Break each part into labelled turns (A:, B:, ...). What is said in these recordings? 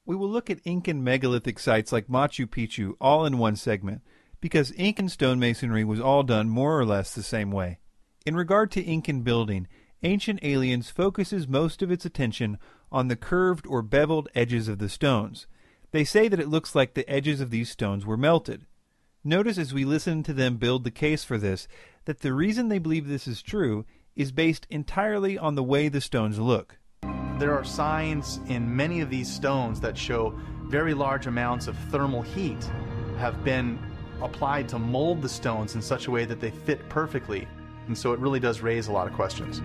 A: We will look at Incan megalithic sites like Machu Picchu all in one segment, because Incan stonemasonry was all done more or less the same way. In regard to Incan building, Ancient Aliens focuses most of its attention on the curved or beveled edges of the stones. They say that it looks like the edges of these stones were melted. Notice as we listen to them build the case for this, that the reason they believe this is true is based entirely on the way the stones look.
B: There are signs in many of these stones that show very large amounts of thermal heat have been applied to mold the stones in such a way that they fit perfectly. And so it really does raise a lot of questions.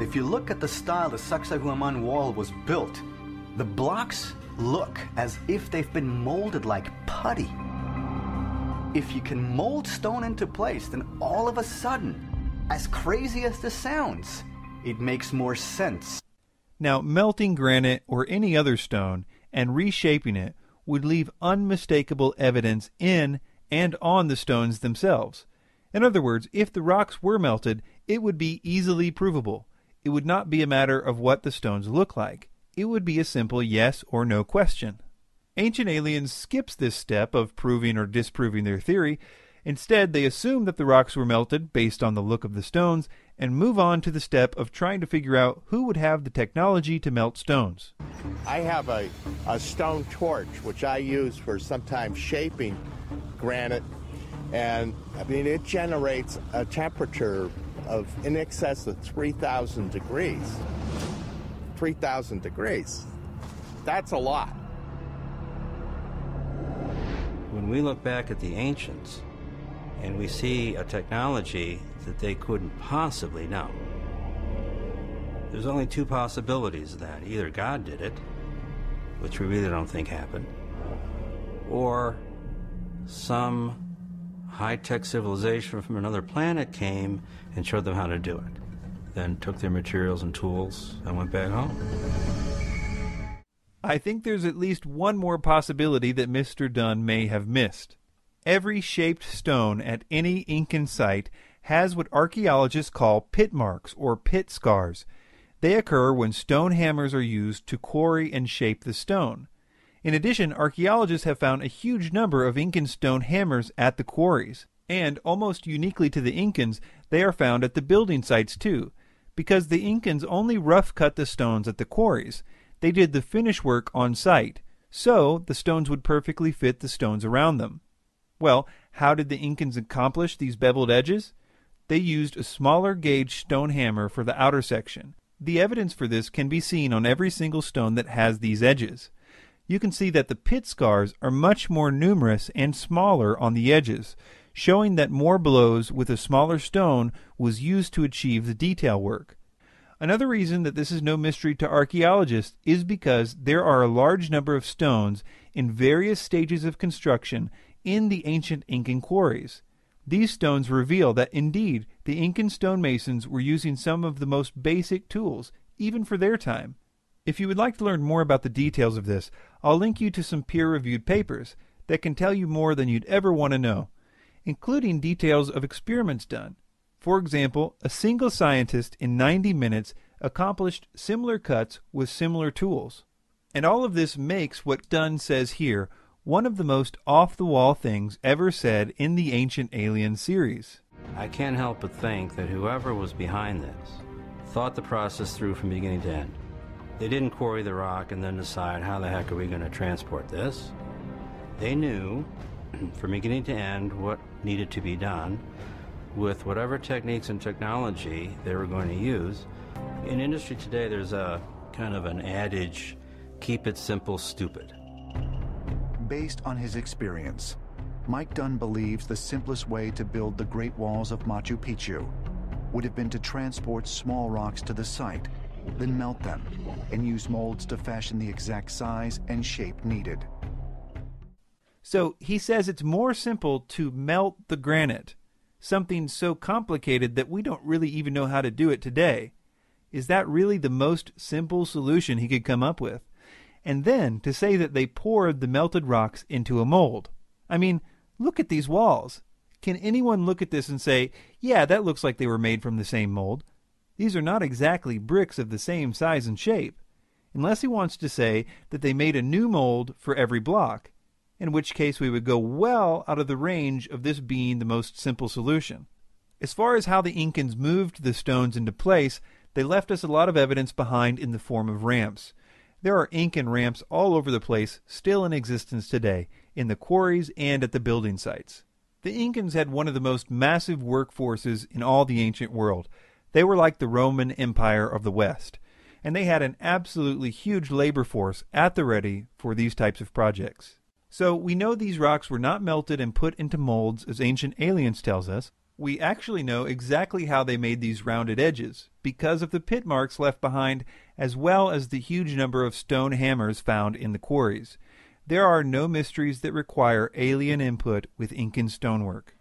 C: If you look at the style the Sacsayhuaman wall was built, the blocks look as if they've been molded like putty. If you can mold stone into place, then all of a sudden, as crazy as this sounds, it makes more sense.
A: Now, melting granite or any other stone and reshaping it would leave unmistakable evidence in and on the stones themselves. In other words, if the rocks were melted, it would be easily provable. It would not be a matter of what the stones look like. It would be a simple yes or no question. Ancient Aliens skips this step of proving or disproving their theory. Instead, they assume that the rocks were melted based on the look of the stones and move on to the step of trying to figure out who would have the technology to melt stones.
D: I have a stone torch, which I use for sometimes shaping granite, and I mean, it generates a temperature of in excess of 3,000 degrees. 3,000 degrees. That's a lot.
E: When we look back at the ancients and we see a technology that they couldn't possibly know, there's only two possibilities of that. Either God did it, which we really don't think happened, or some high-tech civilization from another planet came and showed them how to do it, then took their materials and tools and went back home.
A: I think there's at least one more possibility that Mr. Dunn may have missed. Every shaped stone at any Incan site has what archaeologists call pit marks or pit scars. They occur when stone hammers are used to quarry and shape the stone. In addition, archaeologists have found a huge number of Incan stone hammers at the quarries. And, almost uniquely to the Incans, they are found at the building sites too, because the Incans only rough cut the stones at the quarries. They did the finish work on site, so the stones would perfectly fit the stones around them. Well, how did the Incans accomplish these beveled edges? They used a smaller gauge stone hammer for the outer section. The evidence for this can be seen on every single stone that has these edges. You can see that the pit scars are much more numerous and smaller on the edges, showing that more blows with a smaller stone was used to achieve the detail work. Another reason that this is no mystery to archaeologists is because there are a large number of stones in various stages of construction in the ancient Incan quarries. These stones reveal that indeed the Incan stonemasons were using some of the most basic tools, even for their time. If you would like to learn more about the details of this, I'll link you to some peer-reviewed papers that can tell you more than you'd ever want to know, including details of experiments done. For example, a single scientist in 90 minutes accomplished similar cuts with similar tools. And all of this makes what Dunn says here one of the most off-the-wall things ever said in the Ancient Aliens series.
E: I can't help but think that whoever was behind this thought the process through from beginning to end. They didn't quarry the rock and then decide, how the heck are we going to transport this? They knew from beginning to end what needed to be done with whatever techniques and technology they were going to use. In industry today, there's a kind of an adage, keep it simple, stupid.
F: Based on his experience, Mike Dunn believes the simplest way to build the Great Walls of Machu Picchu would have been to transport small rocks to the site, then melt them, and use molds to fashion the exact size and shape needed.
A: So he says it's more simple to melt the granite, something so complicated that we don't really even know how to do it today. Is that really the most simple solution he could come up with? And then to say that they poured the melted rocks into a mold. I mean, look at these walls. Can anyone look at this and say, yeah, that looks like they were made from the same mold? These are not exactly bricks of the same size and shape. unless he wants to say that they made a new mold for every block, in which case we would go well out of the range of this being the most simple solution. As far as how the Incans moved the stones into place, they left us a lot of evidence behind in the form of ramps. There are Incan ramps all over the place, still in existence today, in the quarries and at the building sites. The Incans had one of the most massive workforces in all the ancient world. They were like the Roman Empire of the West, and they had an absolutely huge labor force at the ready for these types of projects. So we know these rocks were not melted and put into molds as Ancient Aliens tells us. We actually know exactly how they made these rounded edges, because of the pit marks left behind, as well as the huge number of stone hammers found in the quarries. There are no mysteries that require alien input with Incan stonework.